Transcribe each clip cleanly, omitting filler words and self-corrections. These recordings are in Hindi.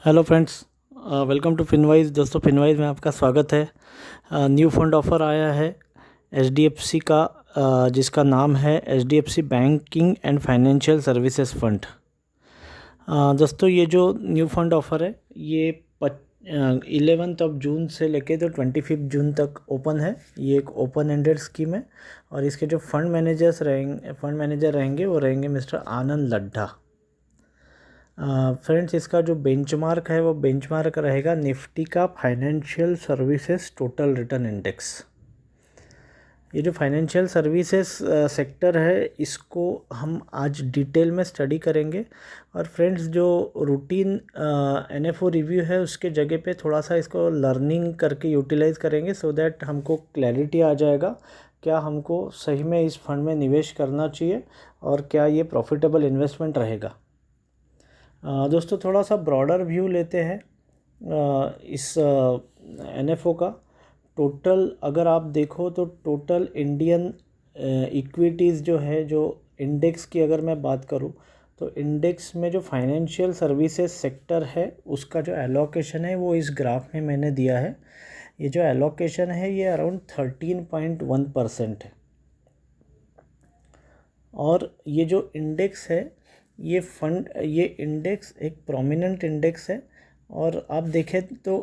Hello friends, welcome to Finwise. दोस्तों, फिनवाइज में आपका स्वागत है। न्यू फंड ऑफ़र आया है एचडीएफसी का, जिसका नाम है HDFC banking and financial services fund. दोस्तों, ये जो न्यू फंड ऑफ़र है ये 11 जून से लेके तो 25 जून तक ओपन है। ये एक ओपन एंडेड स्कीम है और इसके जो फंड मैनेजर रहेंगे वो रहेंगे मिस्टर आनंद लड्ढा। फ्रेंड्स, इसका जो बेंचमार्क है वो बेंचमार्क रहेगा निफ्टी का financial services total return index. ये जो फाइनेंशियल सर्विसेज सेक्टर है इसको हम आज डिटेल में स्टडी करेंगे। और फ्रेंड्स, जो रूटीन एनएफओ रिव्यू है उसके जगह पे थोड़ा सा इसको लर्निंग करके यूटिलाइज करेंगे, सो दैट हमको क्लैरिटी आ जाएगा क्या हमको सही में इस फंड में निवेश करना चाहिए और क्या ये प्रॉफिटेबल इन्वेस्टमेंट रहेगा। दोस्तों, थोड़ा सा ब्रॉडर व्यू लेते हैं इस एनएफओ का। टोटल अगर आप देखो तो टोटल इंडियन इक्विटीज़ जो है, जो इंडेक्स की अगर मैं बात करूं तो इंडेक्स में जो फाइनेंशियल सर्विसेज सेक्टर है उसका जो एलोकेशन है वो इस ग्राफ में मैंने दिया है। ये जो एलोकेशन है ये अराउंड 13.1% है। और ये जो इंडेक्स है ये इंडेक्स एक प्रोमिनेंट इंडेक्स है। और आप देखें तो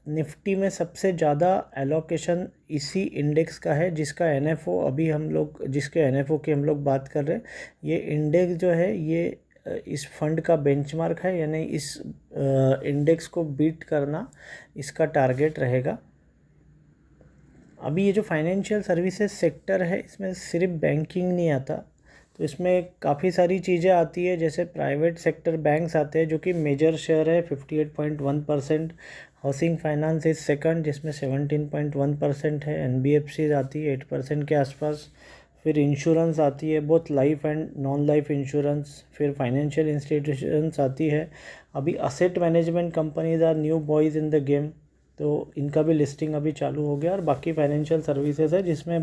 निफ्टी में सबसे ज़्यादा एलोकेशन इसी इंडेक्स का है, जिसका एनएफओ जिसके एनएफओ की हम लोग बात कर रहे हैं। ये इंडेक्स जो है ये इस फंड का बेंचमार्क है, यानी इस इंडेक्स को बीट करना इसका टारगेट रहेगा। अभी ये जो फाइनेंशियल सर्विसेज सेक्टर है इसमें सिर्फ बैंकिंग नहीं आता, तो इसमें काफ़ी सारी चीज़ें आती है। जैसे प्राइवेट सेक्टर बैंक्स आते हैं जो कि मेजर शेयर है 58.1%। हाउसिंग फाइनेंस इज सेकंड जिसमें 17.1% है। एनबीएफसी आती है 8% के आसपास। फिर इंश्योरेंस आती है, both life and non life insurance. फिर फाइनेंशियल इंस्टीट्यूशंस आती है। अभी asset management companies are new boys in the game, तो इनका भी लिस्टिंग अभी चालू हो गया। और बाकी फाइनेंशियल सर्विसेज है जिसमें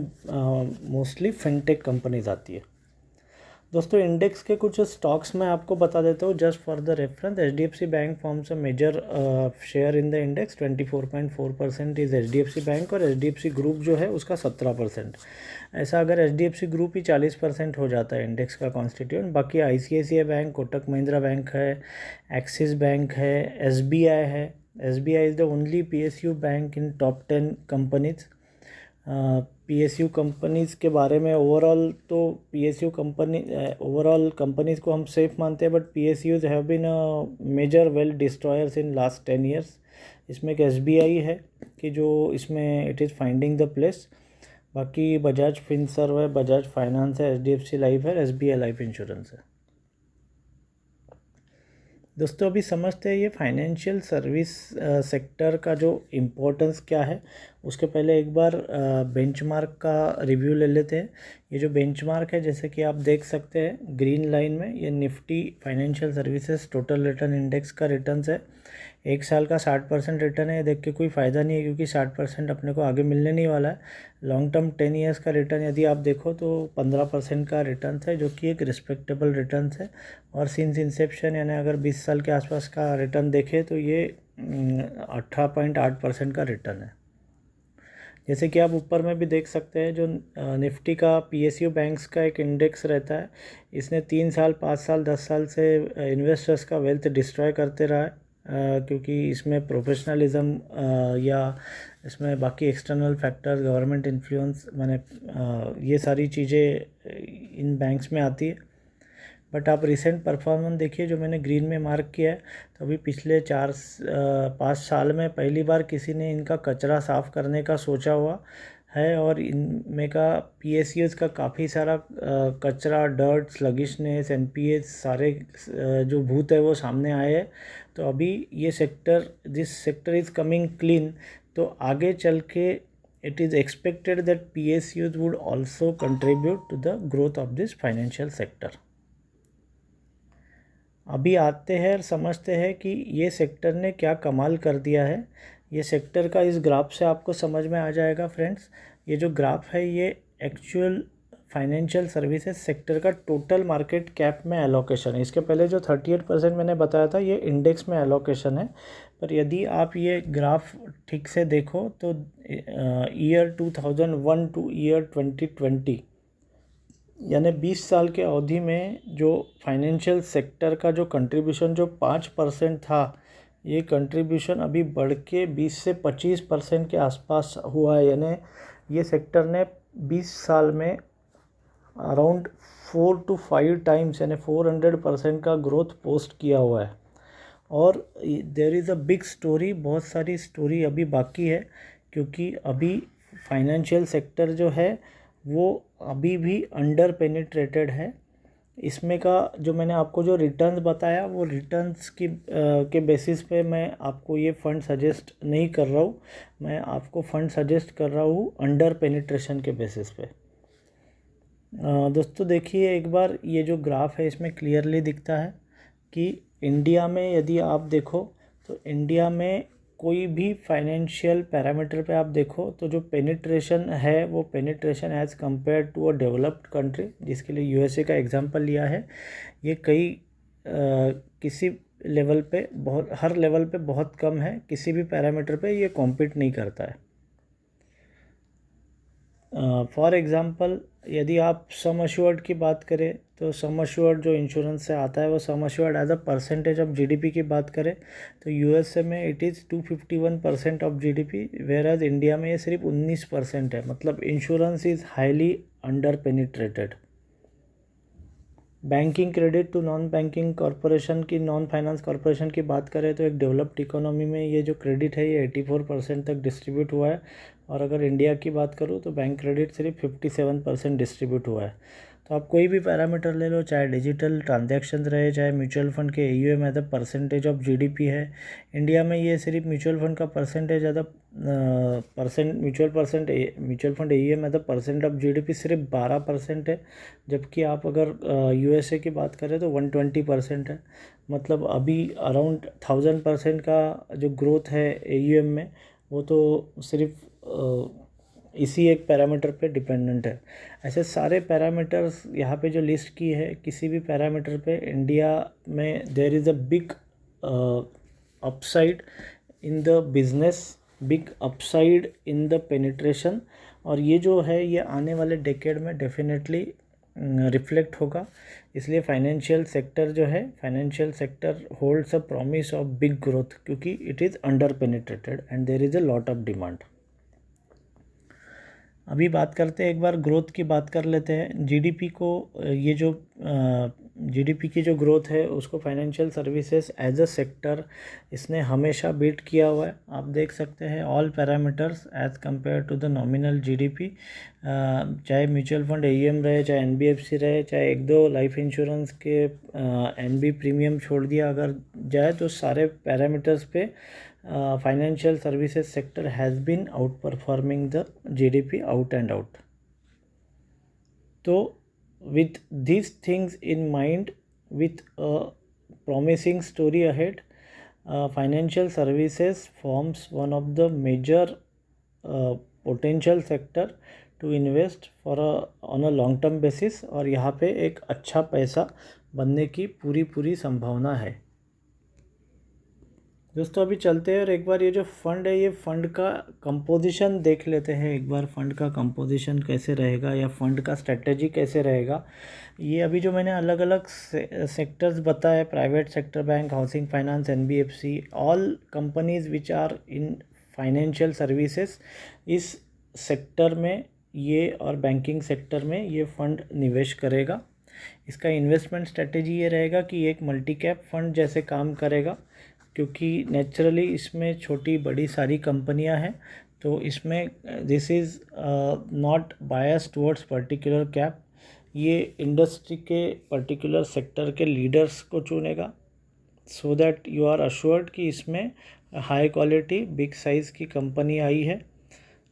मोस्टली फिनटेक कंपनीज आती है। दोस्तों, इंडेक्स के कुछ स्टॉक्स मैं आपको बता देता हूँ just for the reference. HDFC bank forms a major share in the index. 24.4% is HDFC bank और एचडीएफसी ग्रुप जो है उसका 17%। ऐसा अगर एचडीएफसी ग्रुप ही 40% हो जाता है इंडेक्स का कॉन्स्टिट्यूएंट। बाकी ICICI bank, Kotak Mahindra bank है, एक्सिस बैंक है, एसबीआई है। SBI is the only PSU bank in top 10 companies. PSU companies के बारे में ओवरऑल तो ओवरऑल कंपनीज़ को हम सेफ मानते हैं, but PSUs have been a major wealth destroyers in last 10 years. इसमें एक एसबीआई है कि जो इसमें it is finding the place. बाकी बजाज फिनसर्व है, बजाज फाइनेंस है, एचडीएफसी लाइफ है, एसबीआई लाइफ इंश्योरेंस है। दोस्तों, अभी समझते हैं ये फाइनेंशियल सर्विस सेक्टर का जो इम्पोर्टेंस क्या है। उसके पहले एक बार बेंचमार्क का रिव्यू ले लेते हैं। ये जो बेंचमार्क है जैसे कि आप देख सकते हैं ग्रीन लाइन में, ये Nifty financial services total return index का रिटर्न्स है। एक साल का 60% रिटर्न है। ये देख के कोई फ़ायदा नहीं है क्योंकि 60% अपने को आगे मिलने नहीं वाला है। लॉन्ग टर्म 10 ईयर्स का रिटर्न यदि आप देखो तो 15% का रिटर्न है, जो कि एक रिस्पेक्टेबल रिटर्न है। और सिंस इंसेप्शन यानी अगर 20 साल के आसपास का रिटर्न देखें तो ये 18.8% का रिटर्न है। जैसे कि आप ऊपर में भी देख सकते हैं, जो निफ्टी का पीएसयू बैंक्स का एक इंडेक्स रहता है, इसने 3 साल 5 साल 10 साल से इन्वेस्टर्स का वेल्थ डिस्ट्रॉय करते रहा है। क्योंकि इसमें प्रोफेशनलिज्म या इसमें बाकी एक्सटर्नल फैक्टर्स, गवर्नमेंट इन्फ्लुएंस, ये सारी चीज़ें इन बैंक्स में आती है। बट आप रिसेंट परफॉर्मेंस देखिए जो मैंने ग्रीन में मार्क किया है, तो अभी पिछले 4-5 साल में पहली बार किसी ने इनका कचरा साफ़ करने का सोचा हुआ है। और इनमें का पीएसयूज़ का काफ़ी सारा कचरा, डर्ट, स्लगिशनेस, एनपीए सारे जो भूत है वो सामने आए हैं। तो अभी ये this sector is coming clean. तो आगे चल के it is expected that PSUs would also contribute to the growth of this financial sector। अभी आते हैं और समझते हैं कि ये सेक्टर ने क्या कमाल कर दिया है। ये सेक्टर का इस ग्राफ से आपको समझ में आ जाएगा फ्रेंड्स। ये जो ग्राफ है ये एक्चुअल फाइनेंशियल सर्विसेज सेक्टर का टोटल मार्केट कैप में एलोकेशन है। इसके पहले जो 38% मैंने बताया था ये इंडेक्स में एलोकेशन है, पर यदि आप ये ग्राफ ठीक से देखो तो ईयर 2001 टू ईयर 2020 यानी 20 साल के अवधि में जो फाइनेंशियल सेक्टर का जो कंट्रीब्यूशन जो 5% था, ये कंट्रीब्यूशन अभी बढ़ के 20 से 25% के आसपास हुआ है। यानी ये सेक्टर ने 20 साल में अराउंड 4 to 5 टाइम्स यानी 400% का ग्रोथ पोस्ट किया हुआ है। और there is a big story, बहुत सारी स्टोरी अभी बाकी है, क्योंकि अभी फाइनेंशियल सेक्टर जो है वो अभी भी अंडर पेनिट्रेटेड है। इसमें का जो मैंने आपको जो रिटर्न्स बताया वो रिटर्न्स की के बेसिस पे मैं आपको ये फ़ंड सजेस्ट नहीं कर रहा हूँ, मैं आपको फ़ंड सजेस्ट कर रहा हूँ अंडर पेनिट्रेशन के बेसिस पे। दोस्तों देखिए एक बार ये जो ग्राफ है इसमें क्लियरली दिखता है कि इंडिया में यदि आप देखो तो इंडिया में कोई भी फाइनेंशियल पैरामीटर पे आप देखो तो जो पेनिट्रेशन है वो penetration as compare to a developed country, जिसके लिए यूएसए का एग्जांपल लिया है, ये किसी लेवल पे बहुत हर लेवल पे बहुत कम है, किसी भी पैरामीटर पे ये कॉम्पीट नहीं करता है। फॉर एग्ज़ाम्पल यदि आप सम अश्योर्ड की बात करें तो सम अश्योर्ड जो इंश्योरेंस से आता है वो sum assured as a percentage of GDP की बात करें तो यूएसए में it is 251% of GDP, whereas India में ये सिर्फ 19% है। मतलब insurance is highly under penetrated. Banking credit to non banking corporation की, नॉन फाइनेंस कॉरपोरेशन की बात करें तो एक डेवलप्ड इकोनॉमी में ये जो क्रेडिट है ये 84% तक डिस्ट्रीब्यूट हुआ है, और अगर इंडिया की बात करूँ तो बैंक क्रेडिट सिर्फ 57% डिस्ट्रीब्यूट हुआ है। तो आप कोई भी पैरामीटर ले लो, चाहे डिजिटल ट्रांजैक्शन रहे, चाहे म्यूचुअल फंड के AUM as a percentage of GDP है, इंडिया में ये सिर्फ म्यूचुअल फंड का percentage as a mutual fund AUM as a percent of GDP सिर्फ 12% है, जबकि आप अगर यूएसए की बात करें तो 120% है। मतलब अभी अराउंड 1000% का जो ग्रोथ है AUM में वो तो सिर्फ इसी एक पैरामीटर पे डिपेंडेंट है। ऐसे सारे पैरामीटर्स यहाँ पे जो लिस्ट की है, किसी भी पैरामीटर पे इंडिया में there is a big upside in the business, big upside in the penetration, और ये जो है ये आने वाले डेकेड में डेफिनेटली रिफ्लेक्ट होगा। इसलिए फाइनेंशियल सेक्टर जो है, financial sector holds a promise of big growth, क्योंकि it is under penetrated and there is a lot of demand. अभी बात करते हैं, एक बार ग्रोथ की बात कर लेते हैं। जीडीपी को ये जो जीडीपी की जो ग्रोथ है उसको financial services as a sector इसने हमेशा बीट किया हुआ है। आप देख सकते हैं all parameters as compare to the nominal GDP, चाहे म्यूचुअल फंड AUM रहे, चाहे NBFC रहे, चाहे एक दो लाइफ इंश्योरेंस के NB प्रीमियम छोड़ दिया अगर जाए, तो सारे पैरामीटर्स पे financial services sector has been outperforming the GDP out and out. So with these things in mind, with a promising story ahead, financial services forms one of the major potential sector to invest for on a long term basis, और यहाँ पे एक अच्छा पैसा बनने की पूरी संभावना है। दोस्तों अभी चलते हैं और एक बार ये जो फंड है ये फंड का कंपोजिशन देख लेते हैं। एक बार फंड का कंपोजिशन कैसे रहेगा या फंड का स्ट्रेटजी कैसे रहेगा। ये अभी जो मैंने अलग अलग सेक्टर्स बताए, private sector bank, housing finance, NBFC, all companies which are in financial services, इस सेक्टर में ये और बैंकिंग सेक्टर में ये फंड निवेश करेगा। इसका इन्वेस्टमेंट स्ट्रेटजी ये रहेगा कि एक मल्टी कैप फंड जैसे काम करेगा, क्योंकि नेचुरली इसमें छोटी बड़ी सारी कंपनियां हैं, तो इसमें this is not bias towards particular cap. ये इंडस्ट्री के पर्टिकुलर सेक्टर के लीडर्स को चुनेगा, so that you are assured कि इसमें हाई क्वालिटी बिग साइज़ की कंपनी आई है,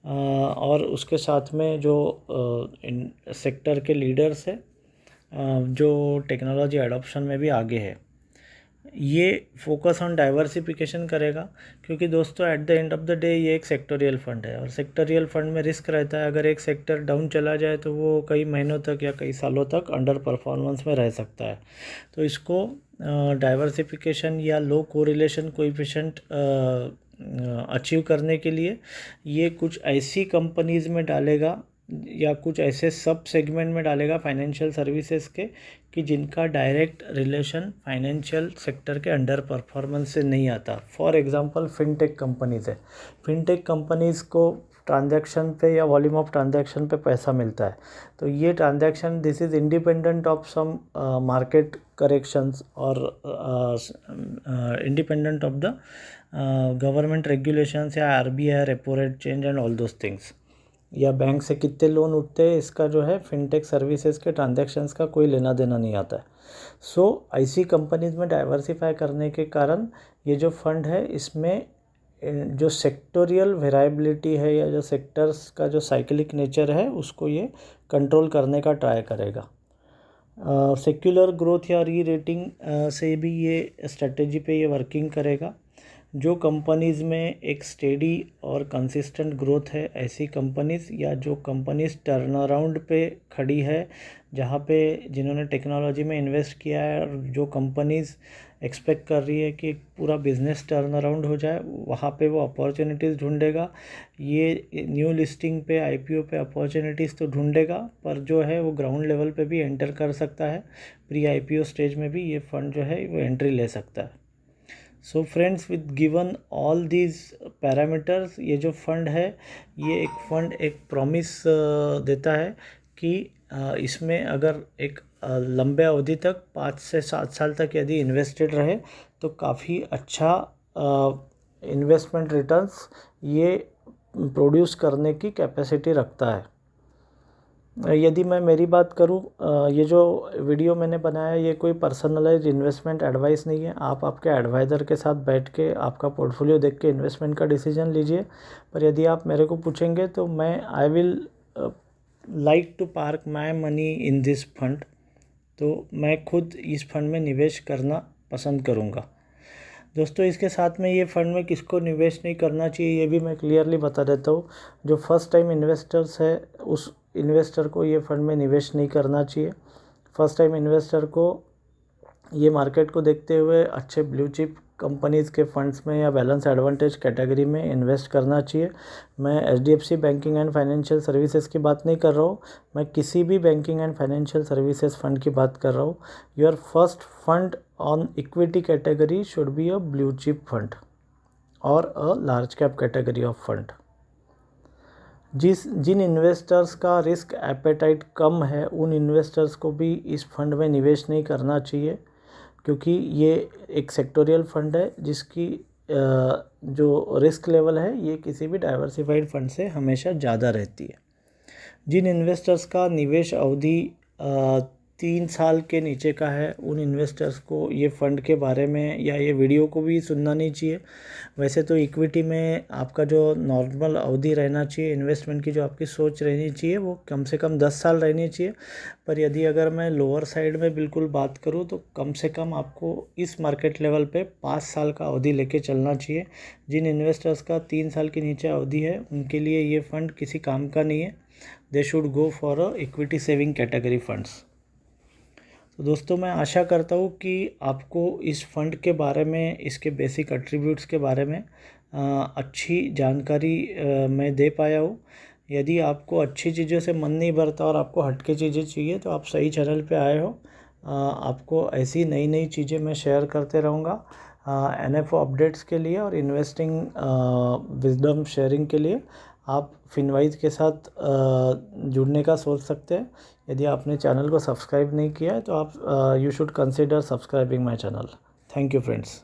और उसके साथ में जो सेक्टर के लीडर्स है जो टेक्नोलॉजी एडॉप्शन में भी आगे है। ये फोकस ऑन डाइवर्सिफिकेशन करेगा, क्योंकि दोस्तों at the end of the day ये एक सेक्टोरियल फंड है और सेक्टोरियल फंड में रिस्क रहता है। अगर एक सेक्टर डाउन चला जाए तो वो कई महीनों तक या कई सालों तक अंडर परफॉर्मेंस में रह सकता है। तो इसको डाइवर्सिफिकेशन या लो कोरिलेशन कोएफिशिएंट अचीव करने के लिए ये कुछ ऐसी कंपनीज़ में डालेगा या कुछ ऐसे सब सेगमेंट में डालेगा फाइनेंशियल सर्विसेज के कि जिनका डायरेक्ट रिलेशन फाइनेंशियल सेक्टर के अंडर परफॉर्मेंस से नहीं आता। फॉर एग्जांपल फिनटेक कंपनीज़ है, फिनटेक कंपनीज़ को ट्रांजैक्शन पे या वॉल्यूम ऑफ ट्रांजैक्शन पे पैसा मिलता है, तो ये transaction this is independent of some market corrections और independent of the government regulations या RBI repo rate change and all those things, या बैंक से कितने लोन उठते हैं, इसका जो है फिनटेक सर्विसेज के ट्रांजैक्शंस का कोई लेना देना नहीं आता है। सो ऐसी कंपनीज़ में डाइवर्सिफाई करने के कारण ये जो फंड है इसमें जो सेक्टोरियल वेराइबिलिटी है या जो सेक्टर्स का जो साइक्लिक नेचर है उसको ये कंट्रोल करने का ट्राई करेगा। सेक्युलर ग्रोथ या री रेटिंग से भी ये स्ट्रेटेजी पे ये वर्किंग करेगा। जो कंपनीज़ में एक स्टेडी और कंसिस्टेंट ग्रोथ है, ऐसी कंपनीज़ या जो कंपनीज़ टर्न अराउंड पे खड़ी है, जहाँ पे जिन्होंने टेक्नोलॉजी में इन्वेस्ट किया है और जो कंपनीज़ एक्सपेक्ट कर रही है कि पूरा बिजनेस टर्न अराउंड हो जाए, वहाँ पे वो अपॉर्चुनिटीज़ ढूंढेगा। ये न्यू लिस्टिंग पे आईपीओ पे अपॉर्चुनिटीज़ तो ढूंढेगा, पर जो है वो ग्राउंड लेवल पे भी एंटर कर सकता है। प्री आईपीओ स्टेज में भी ये फंड जो है वो एंट्री ले सकता है। So friends, with given all these parameters, ये जो फंड है ये एक फंड एक प्रॉमिस देता है कि इसमें अगर एक लंबे अवधि तक 5 से 7 साल तक यदि इन्वेस्टेड रहे तो काफ़ी अच्छा इन्वेस्टमेंट रिटर्न्स ये प्रोड्यूस करने की कैपेसिटी रखता है। यदि मैं मेरी बात करूं, ये जो वीडियो मैंने बनाया ये कोई पर्सनलाइज्ड इन्वेस्टमेंट एडवाइस नहीं है। आप आपके एडवाइज़र के साथ बैठ के आपका पोर्टफोलियो देख के इन्वेस्टमेंट का डिसीजन लीजिए। पर यदि आप मेरे को पूछेंगे तो मैं I will like to park my money in this fund, तो मैं खुद इस फंड में निवेश करना पसंद करूँगा। दोस्तों, इसके साथ में ये फंड में किसको निवेश नहीं करना चाहिए ये भी मैं क्लियरली बता देता हूँ। जो फर्स्ट टाइम इन्वेस्टर्स है उस इन्वेस्टर को ये फंड में निवेश नहीं करना चाहिए। फर्स्ट टाइम इन्वेस्टर को ये मार्केट को देखते हुए अच्छे ब्लू चिप कंपनीज़ के फंड्स में या बैलेंस एडवांटेज कैटेगरी में इन्वेस्ट करना चाहिए। मैं HDFC banking and financial services की बात नहीं कर रहा हूँ, मैं किसी भी banking and financial services fund की बात कर रहा हूँ। Your first fund on equity category should be a blue chip fund और a large cap category of fund. जिन इन्वेस्टर्स का रिस्क एपेटाइट कम है उन इन्वेस्टर्स को भी इस फंड में निवेश नहीं करना चाहिए, क्योंकि ये एक सेक्टोरियल फंड है जिसकी जो रिस्क लेवल है ये किसी भी डाइवर्सिफाइड फंड से हमेशा ज़्यादा रहती है। जिन इन्वेस्टर्स का निवेश अवधि 3 साल के नीचे का है उन इन्वेस्टर्स को ये फ़ंड के बारे में या ये वीडियो को भी सुनना नहीं चाहिए। वैसे तो इक्विटी में आपका जो नॉर्मल अवधि रहना चाहिए इन्वेस्टमेंट की, जो आपकी सोच रहनी चाहिए वो कम से कम 10 साल रहनी चाहिए। पर यदि अगर मैं लोअर साइड में बिल्कुल बात करूँ तो कम से कम आपको इस मार्केट लेवल पे 5 साल का अवधि लेके चलना चाहिए। जिन इन्वेस्टर्स का 3 साल के नीचे अवधि है उनके लिए ये फ़ंड किसी काम का नहीं है। They should go for a equity saving category funds. तो दोस्तों, मैं आशा करता हूँ कि आपको इस फंड के बारे में, इसके बेसिक एट्रीब्यूट्स के बारे में अच्छी जानकारी मैं दे पाया हूँ। यदि आपको अच्छी चीज़ों से मन नहीं भरता और आपको हटके चीज़ें चाहिए तो आप सही चैनल पे आए हो। आपको ऐसी नई नई चीज़ें मैं शेयर करते रहूँगा एनएफओ अपडेट्स के लिए और इन्वेस्टिंग विजडम शेयरिंग के लिए आप फिनवाइज के साथ जुड़ने का सोच सकते हैं। यदि आपने चैनल को सब्सक्राइब नहीं किया है तो आप you should consider subscribing my channel. Thank you friends.